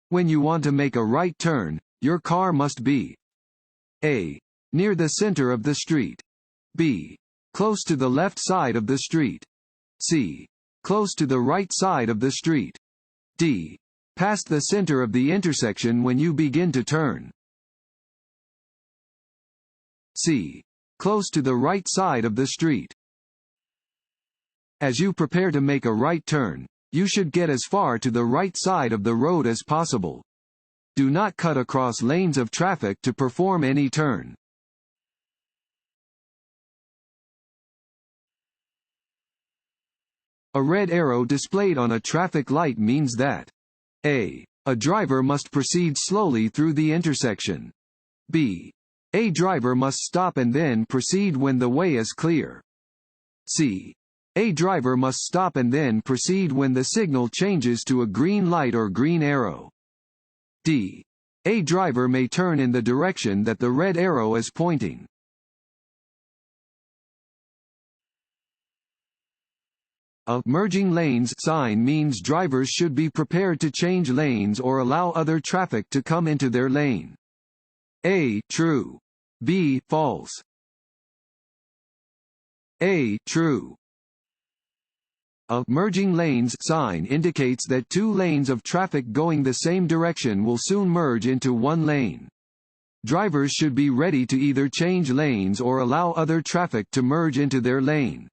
When you want to make a right turn, your car must be A. Near the center of the street. B. Close to the left side of the street. C. Close to the right side of the street. D. Past the center of the intersection when you begin to turn. C. Close to the right side of the street. As you prepare to make a right turn, you should get as far to the right side of the road as possible. Do not cut across lanes of traffic to perform any turn. A red arrow displayed on a traffic light means that A. A driver must proceed slowly through the intersection. B. A driver must stop and then proceed when the way is clear. C. A driver must stop and then proceed when the signal changes to a green light or green arrow. D. A driver may turn in the direction that the red arrow is pointing. A merging lanes sign means drivers should be prepared to change lanes or allow other traffic to come into their lane. A. True. B. False. A. True. A merging lanes sign indicates that two lanes of traffic going the same direction will soon merge into one lane. Drivers should be ready to either change lanes or allow other traffic to merge into their lane.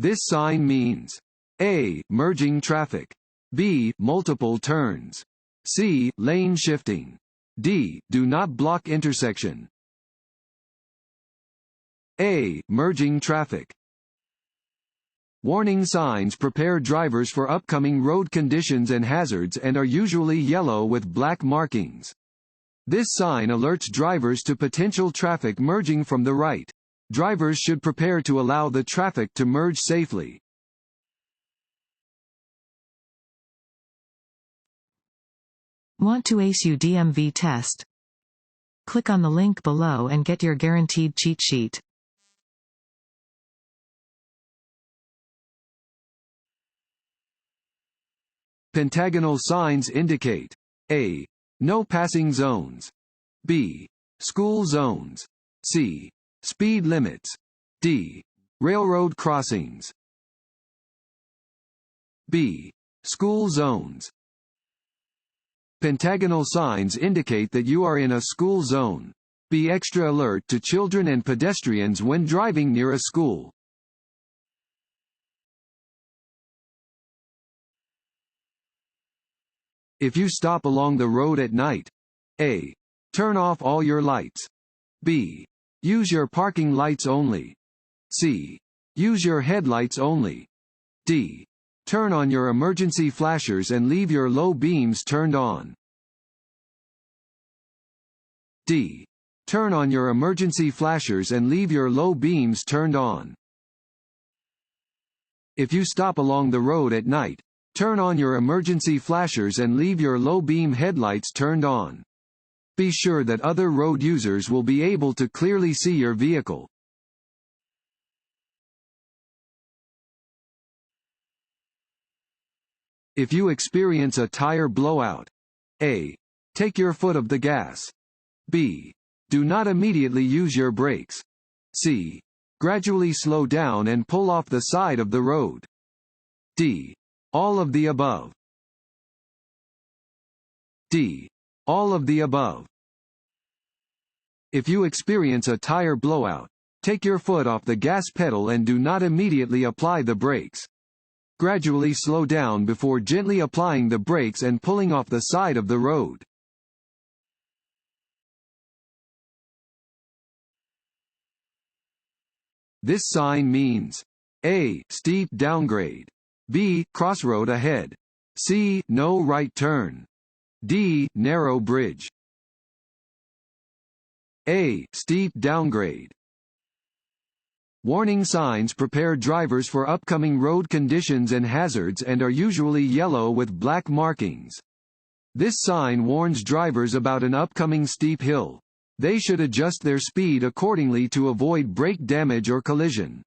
This sign means A. Merging traffic. B. Multiple turns. C. Lane shifting. D. Do not block intersection. A. Merging traffic. Warning signs prepare drivers for upcoming road conditions and hazards and are usually yellow with black markings. This sign alerts drivers to potential traffic merging from the right. Drivers should prepare to allow the traffic to merge safely. Want to ace your DMV test? Click on the link below and get your guaranteed cheat sheet. Pentagonal signs indicate A. No passing zones. B. School zones. C. Speed limits. D. Railroad crossings. B. School zones. Pentagonal signs indicate that you are in a school zone. Be extra alert to children and pedestrians when driving near a school. If you stop along the road at night, A. Turn off all your lights. B. Use your parking lights only. C. Use your headlights only. D. Turn on your emergency flashers and leave your low beams turned on. D. Turn on your emergency flashers and leave your low beams turned on. If you stop along the road at night, turn on your emergency flashers and leave your low beam headlights turned on. Be sure that other road users will be able to clearly see your vehicle. If you experience a tire blowout, A. Take your foot off the gas. B. Do not immediately use your brakes. C. Gradually slow down and pull off the side of the road. D. All of the above. D. All of the above. If you experience a tire blowout, take your foot off the gas pedal and do not immediately apply the brakes. Gradually slow down before gently applying the brakes and pulling off the side of the road. This sign means A. Steep downgrade. B. Crossroad ahead. C. No right turn. D. Narrow bridge. A. Steep downgrade. Warning signs prepare drivers for upcoming road conditions and hazards and are usually yellow with black markings. This sign warns drivers about an upcoming steep hill. They should adjust their speed accordingly to avoid brake damage or collision.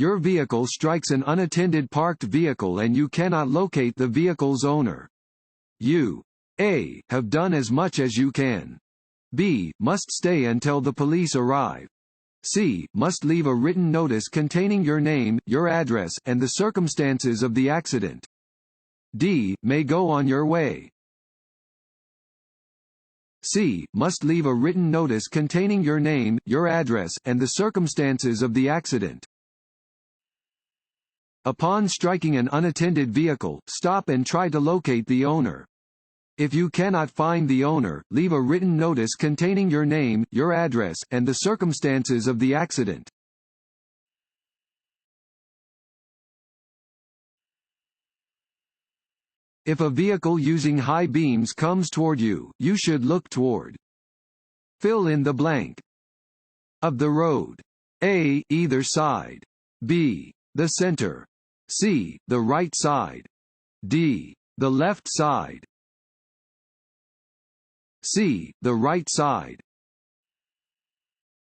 Your vehicle strikes an unattended parked vehicle and you cannot locate the vehicle's owner. You A. have done as much as you can. B. must stay until the police arrive. C. must leave a written notice containing your name, your address, and the circumstances of the accident. D. may go on your way. C. must leave a written notice containing your name, your address, and the circumstances of the accident. Upon striking an unattended vehicle, stop and try to locate the owner. If you cannot find the owner, leave a written notice containing your name, your address, and the circumstances of the accident. If a vehicle using high beams comes toward you, you should look toward. Fill in the blank. Of the road. A. either side. B. the center. C. the right side. D. the left side. C. the right side.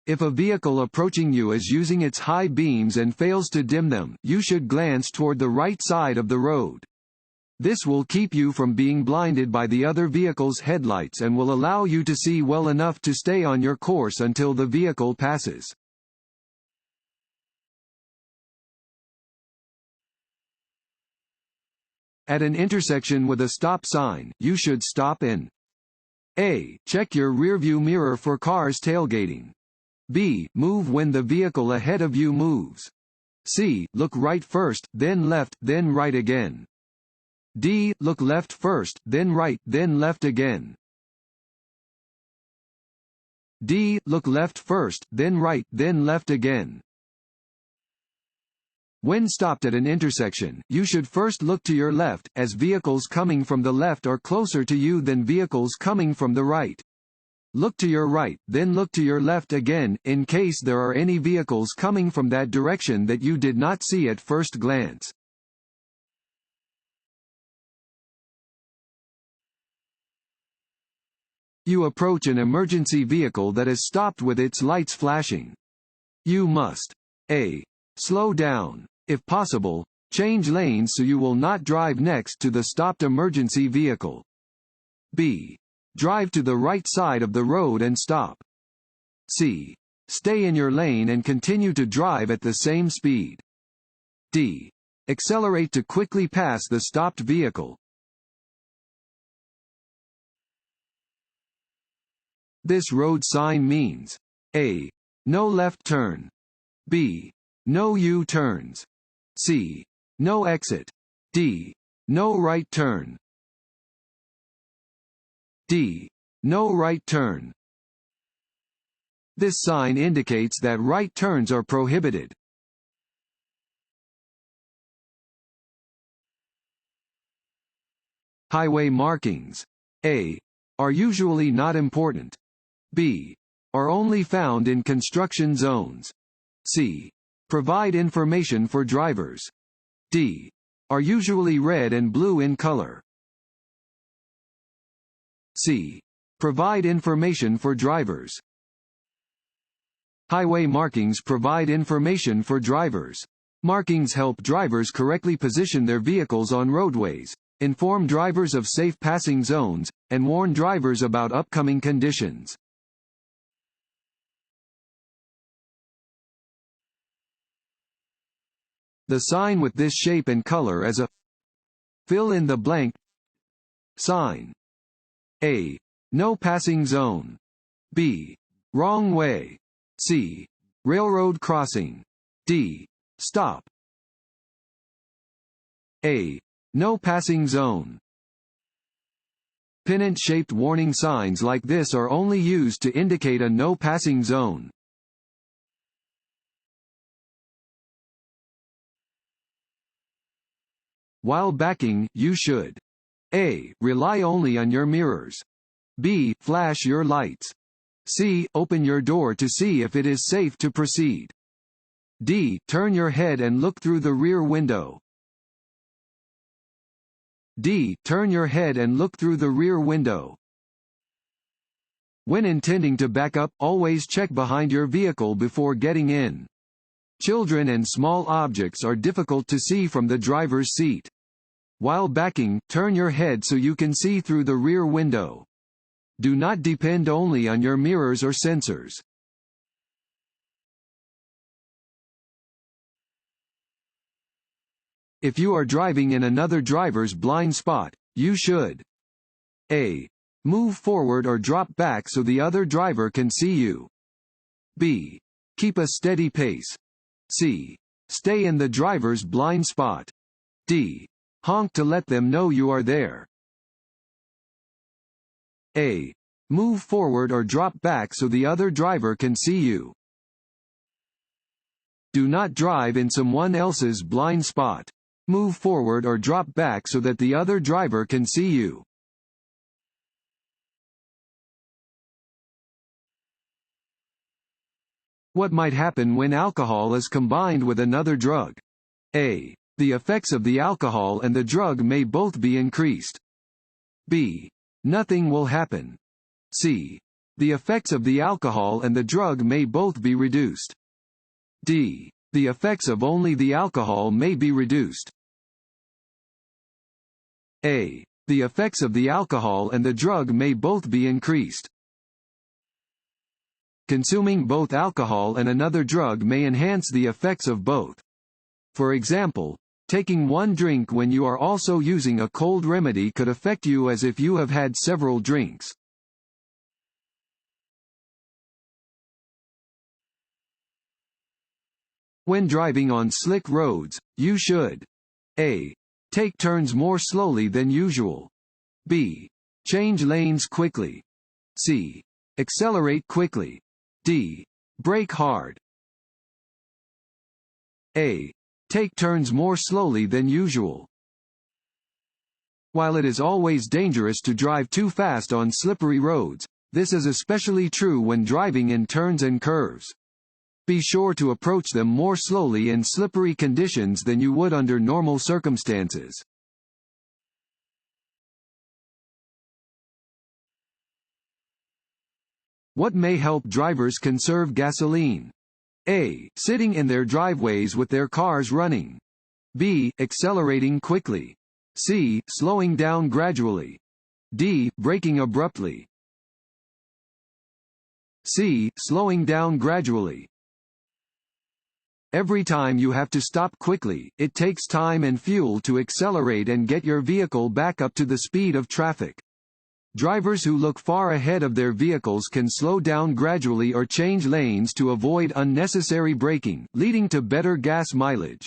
If a vehicle approaching you is using its high beams and fails to dim them, you should glance toward the right side of the road. This will keep you from being blinded by the other vehicle's headlights and will allow you to see well enough to stay on your course until the vehicle passes. At an intersection with a stop sign, you should stop and A. check your rearview mirror for cars tailgating. B. move when the vehicle ahead of you moves. C. look right first, then left, then right again. D. look left first, then right, then left again. D. look left first, then right, then left again. When stopped at an intersection, you should first look to your left, as vehicles coming from the left are closer to you than vehicles coming from the right. Look to your right, then look to your left again, in case there are any vehicles coming from that direction that you did not see at first glance. You approach an emergency vehicle that is stopped with its lights flashing. You must A. slow down. If possible, change lanes so you will not drive next to the stopped emergency vehicle. B. drive to the right side of the road and stop. C. stay in your lane and continue to drive at the same speed. D. accelerate to quickly pass the stopped vehicle. This road sign means A. no left turn. B. no U-turns. C. no exit. D. no right turn. D. no right turn. This sign indicates that right turns are prohibited. Highway markings A. are usually not important. B. are only found in construction zones. C. provide information for drivers. D. are usually red and blue in color. C. provide information for drivers. Highway markings provide information for drivers. Markings help drivers correctly position their vehicles on roadways, inform drivers of safe passing zones, and warn drivers about upcoming conditions. The sign with this shape and color is a fill in the blank sign. A. no passing zone. B. wrong way. C. railroad crossing. D. stop. A. no passing zone. Pennant-shaped warning signs like this are only used to indicate a no passing zone. While backing, you should A. rely only on your mirrors. B. flash your lights. C. open your door to see if it is safe to proceed. D. turn your head and look through the rear window. D. turn your head and look through the rear window. When intending to back up, always check behind your vehicle before getting in. Children and small objects are difficult to see from the driver's seat. While backing, turn your head so you can see through the rear window. Do not depend only on your mirrors or sensors. If you are driving in another driver's blind spot, you should A. Move forward or drop back so the other driver can see you. B. Keep a steady pace. C. Stay in the driver's blind spot. D. Honk to let them know you are there. A. Move forward or drop back so the other driver can see you. Do not drive in someone else's blind spot. Move forward or drop back so that the other driver can see you. What might happen when alcohol is combined with another drug? A. The effects of the alcohol and the drug may both be increased. B. Nothing will happen. C. The effects of the alcohol and the drug may both be reduced. D. The effects of only the alcohol may be reduced. A. The effects of the alcohol and the drug may both be increased. Consuming both alcohol and another drug may enhance the effects of both. For example, taking one drink when you are also using a cold remedy could affect you as if you have had several drinks. When driving on slick roads, you should A. Take turns more slowly than usual. B. Change lanes quickly. C. Accelerate quickly. D. Brake hard. A. Take turns more slowly than usual. While it is always dangerous to drive too fast on slippery roads, this is especially true when driving in turns and curves. Be sure to approach them more slowly in slippery conditions than you would under normal circumstances. What may help drivers conserve gasoline? A. Sitting in their driveways with their cars running. B. Accelerating quickly. C. Slowing down gradually. D. Braking abruptly. C. Slowing down gradually. Every time you have to stop quickly, it takes time and fuel to accelerate and get your vehicle back up to the speed of traffic. Drivers who look far ahead of their vehicles can slow down gradually or change lanes to avoid unnecessary braking, leading to better gas mileage.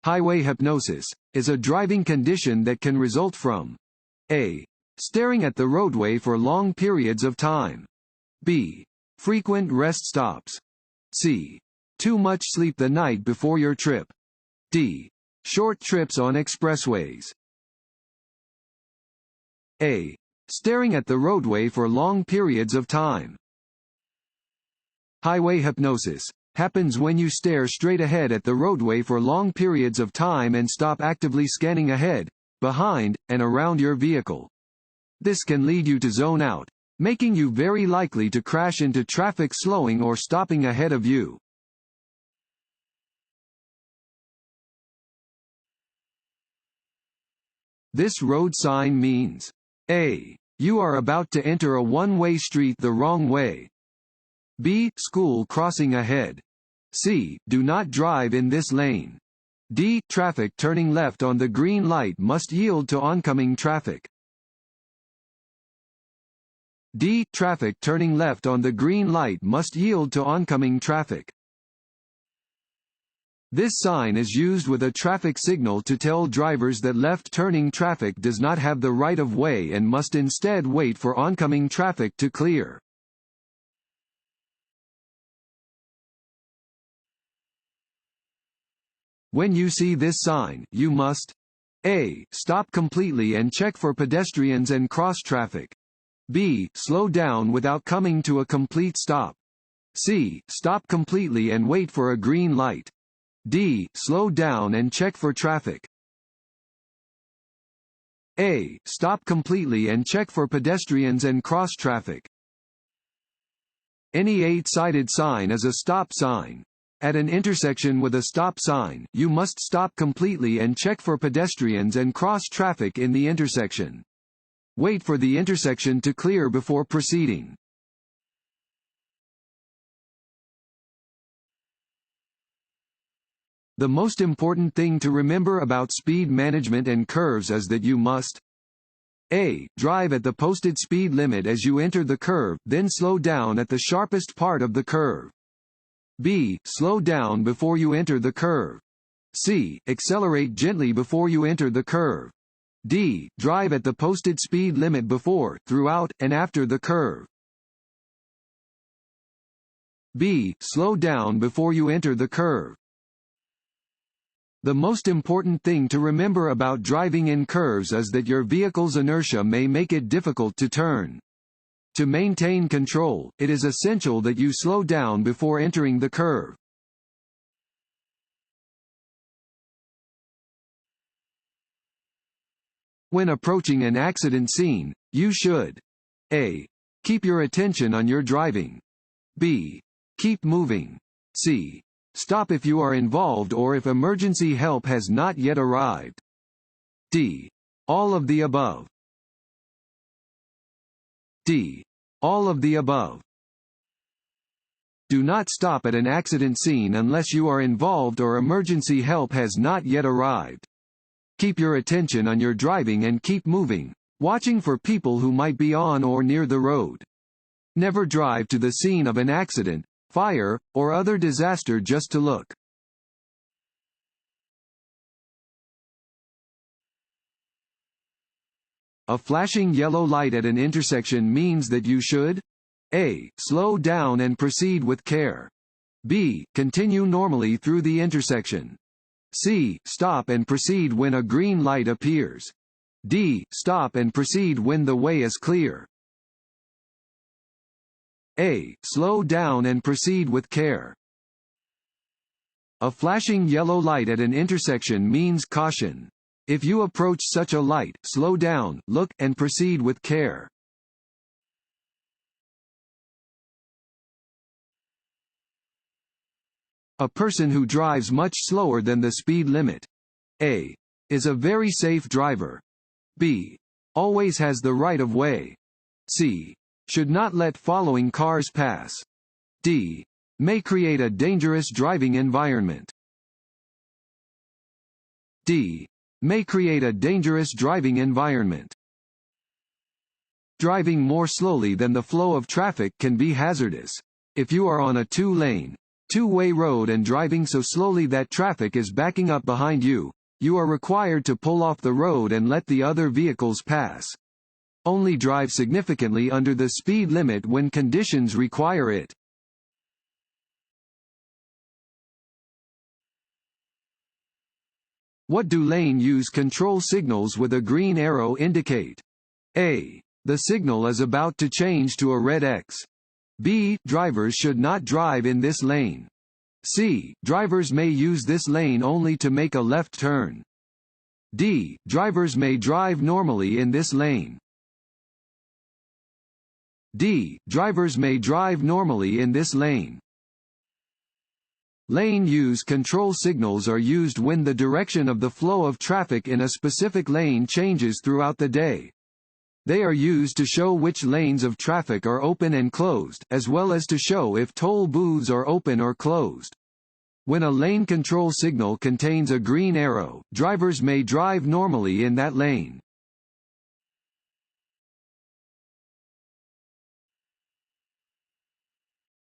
Highway hypnosis is a driving condition that can result from A. Staring at the roadway for long periods of time. B. Frequent rest stops. C. Too much sleep the night before your trip. D. Short trips on expressways. A. Staring at the roadway for long periods of time. Highway hypnosis happens when you stare straight ahead at the roadway for long periods of time and stop actively scanning ahead, behind, and around your vehicle. This can lead you to zone out, making you very likely to crash into traffic slowing or stopping ahead of you. This road sign means A. You are about to enter a one-way street the wrong way. B. School crossing ahead. C. Do not drive in this lane. D. Traffic turning left on the green light must yield to oncoming traffic. D. Traffic turning left on the green light must yield to oncoming traffic. This sign is used with a traffic signal to tell drivers that left-turning traffic does not have the right of way and must instead wait for oncoming traffic to clear. When you see this sign, you must A. Stop completely and check for pedestrians and cross traffic. B. Slow down without coming to a complete stop. C. Stop completely and wait for a green light. D. Slow down and check for traffic. A. Stop completely and check for pedestrians and cross traffic. Any 8-sided sign is a stop sign. At an intersection with a stop sign, you must stop completely and check for pedestrians and cross traffic in the intersection. Wait for the intersection to clear before proceeding. The most important thing to remember about speed management and curves is that you must A. Drive at the posted speed limit as you enter the curve, then slow down at the sharpest part of the curve. B. Slow down before you enter the curve. C. Accelerate gently before you enter the curve. D. Drive at the posted speed limit before, throughout, and after the curve. B. Slow down before you enter the curve. The most important thing to remember about driving in curves is that your vehicle's inertia may make it difficult to turn. To maintain control, it is essential that you slow down before entering the curve. When approaching an accident scene, you should A. Keep your attention on your driving. B. Keep moving. C. Stop if you are involved or if emergency help has not yet arrived. D. All of the above. D. All of the above. Do not stop at an accident scene unless you are involved or emergency help has not yet arrived. Keep your attention on your driving and keep moving, watching for people who might be on or near the road. Never drive to the scene of an accident, fire, or other disaster just to look. A flashing yellow light at an intersection means that you should A. Slow down and proceed with care. B. Continue normally through the intersection. C. Stop and proceed when a green light appears. D. Stop and proceed when the way is clear. A. Slow down and proceed with care. A flashing yellow light at an intersection means caution. If you approach such a light, slow down, look, and proceed with care. A person who drives much slower than the speed limit. A. Is a very safe driver. B. Always has the right of way. C. Should not let following cars pass. D. May create a dangerous driving environment. D. May create a dangerous driving environment. Driving more slowly than the flow of traffic can be hazardous. If you are on a two-lane, two-way road and driving so slowly that traffic is backing up behind you, you are required to pull off the road and let the other vehicles pass. Only drive significantly under the speed limit when conditions require it. What do lane use control signals with a green arrow indicate? A. The signal is about to change to a red X. B. Drivers should not drive in this lane. C. Drivers may use this lane only to make a left turn. D. Drivers may drive normally in this lane. D. Drivers may drive normally in this lane. Lane use control signals are used when the direction of the flow of traffic in a specific lane changes throughout the day. They are used to show which lanes of traffic are open and closed, as well as to show if toll booths are open or closed. When a lane control signal contains a green arrow, drivers may drive normally in that lane.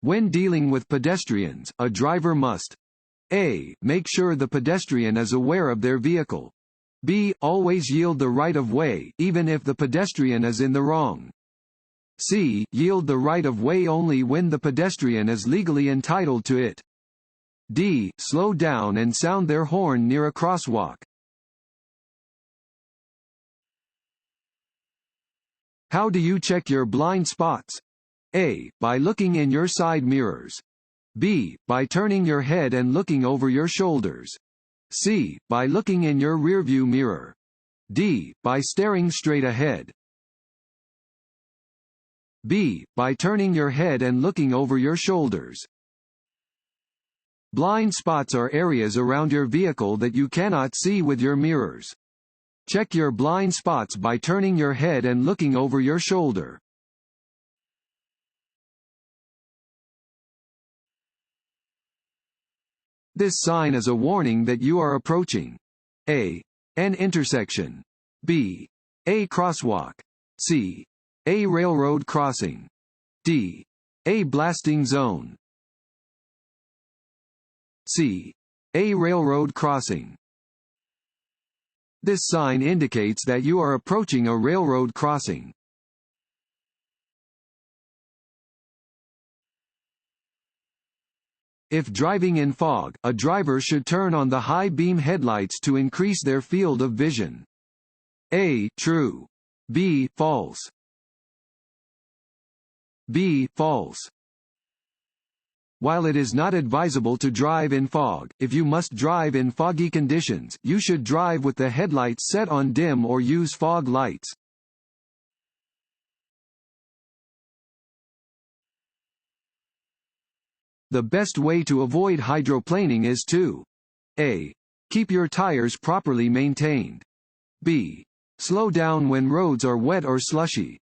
When dealing with pedestrians, a driver must A. Make sure the pedestrian is aware of their vehicle. B. Always yield the right of way, even if the pedestrian is in the wrong. C. Yield the right of way only when the pedestrian is legally entitled to it. D. Slow down and sound their horn near a crosswalk. How do you check your blind spots? A. By looking in your side mirrors. B. By turning your head and looking over your shoulders. C. By looking in your rearview mirror. D. By staring straight ahead. B. By turning your head and looking over your shoulders. Blind spots are areas around your vehicle that you cannot see with your mirrors. Check your blind spots by turning your head and looking over your shoulder. This sign is a warning that you are approaching A. An intersection. B. A crosswalk. C. A railroad crossing. D. A blasting zone. C. A railroad crossing. This sign indicates that you are approaching a railroad crossing. If driving in fog, a driver should turn on the high beam headlights to increase their field of vision. A. True. B. False. B. False. While it is not advisable to drive in fog, if you must drive in foggy conditions, you should drive with the headlights set on dim or use fog lights. The best way to avoid hydroplaning is to A. Keep your tires properly maintained. B. Slow down when roads are wet or slushy.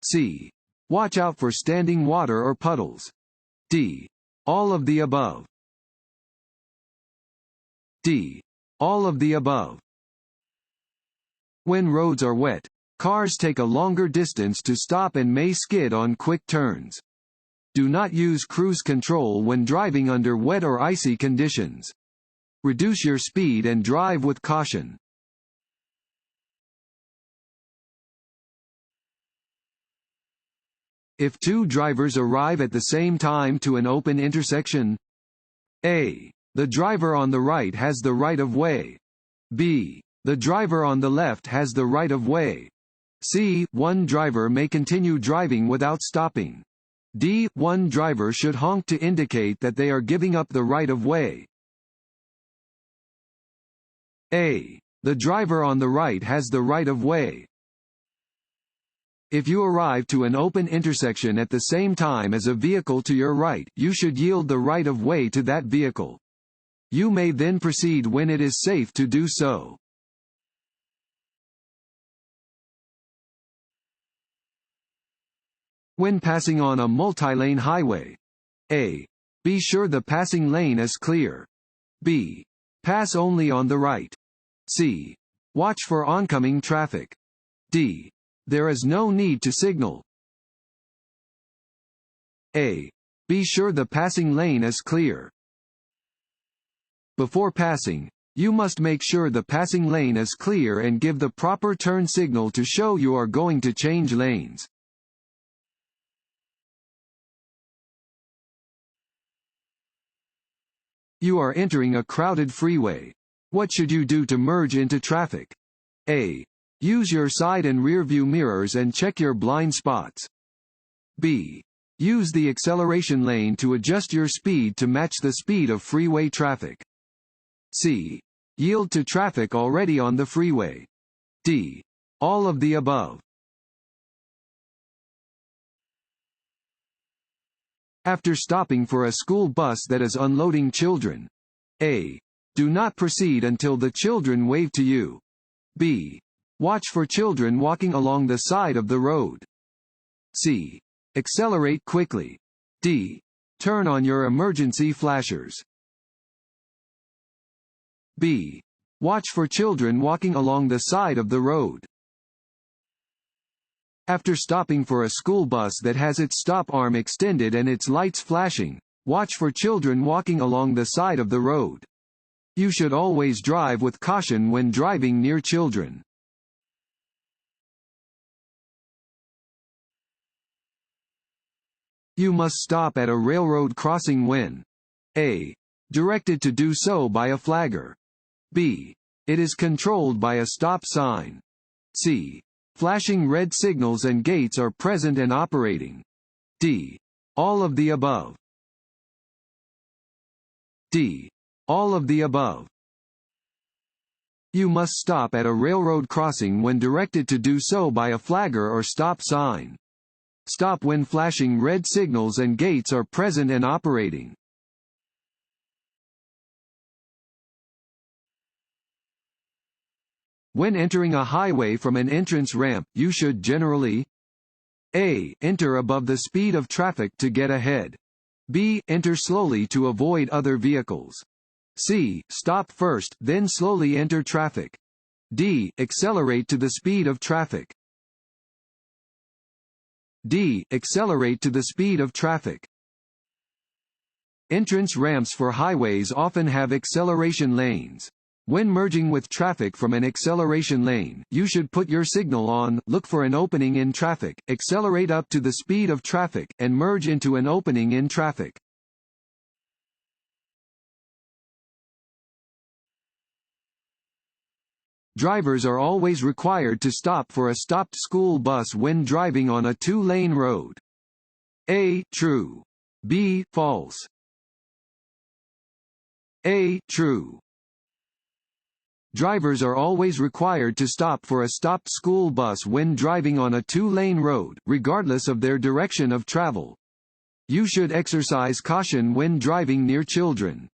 C. Watch out for standing water or puddles. D. All of the above. D. All of the above. When roads are wet, cars take a longer distance to stop and may skid on quick turns. Do not use cruise control when driving under wet or icy conditions. Reduce your speed and drive with caution. If two drivers arrive at the same time to an open intersection, A. The driver on the right has the right of way. B. The driver on the left has the right of way. C. One driver may continue driving without stopping. D. One driver should honk to indicate that they are giving up the right of way. A. The driver on the right has the right of way. If you arrive to an open intersection at the same time as a vehicle to your right, you should yield the right of way to that vehicle. You may then proceed when it is safe to do so. When passing on a multi-lane highway, A. Be sure the passing lane is clear. B. Pass only on the right. C. Watch for oncoming traffic. D. There is no need to signal. A. Be sure the passing lane is clear. Before passing, you must make sure the passing lane is clear and give the proper turn signal to show you are going to change lanes. You are entering a crowded freeway. What should you do to merge into traffic? A. Use your side and rear view mirrors and check your blind spots. B. Use the acceleration lane to adjust your speed to match the speed of freeway traffic. C. Yield to traffic already on the freeway. D. All of the above. After stopping for a school bus that is unloading children, A. Do not proceed until the children wave to you. B. Watch for children walking along the side of the road. C. Accelerate quickly. D. Turn on your emergency flashers. B. Watch for children walking along the side of the road. After stopping for a school bus that has its stop arm extended and its lights flashing, watch for children walking along the side of the road. You should always drive with caution when driving near children. You must stop at a railroad crossing when A. Directed to do so by a flagger. B. It is controlled by a stop sign. C. Flashing red signals and gates are present and operating. D. All of the above. D. All of the above. You must stop at a railroad crossing when directed to do so by a flagger or stop sign. Stop when flashing red signals and gates are present and operating. When entering a highway from an entrance ramp, you should generally A. Enter above the speed of traffic to get ahead. B. Enter slowly to avoid other vehicles. C. Stop first, then slowly enter traffic. D. Accelerate to the speed of traffic. D. Accelerate to the speed of traffic. Entrance ramps for highways often have acceleration lanes. When merging with traffic from an acceleration lane, you should put your signal on, look for an opening in traffic, accelerate up to the speed of traffic, and merge into an opening in traffic. Drivers are always required to stop for a stopped school bus when driving on a two-lane road. A. True. B. False. A. True. Drivers are always required to stop for a stopped school bus when driving on a two-lane road, regardless of their direction of travel. You should exercise caution when driving near children.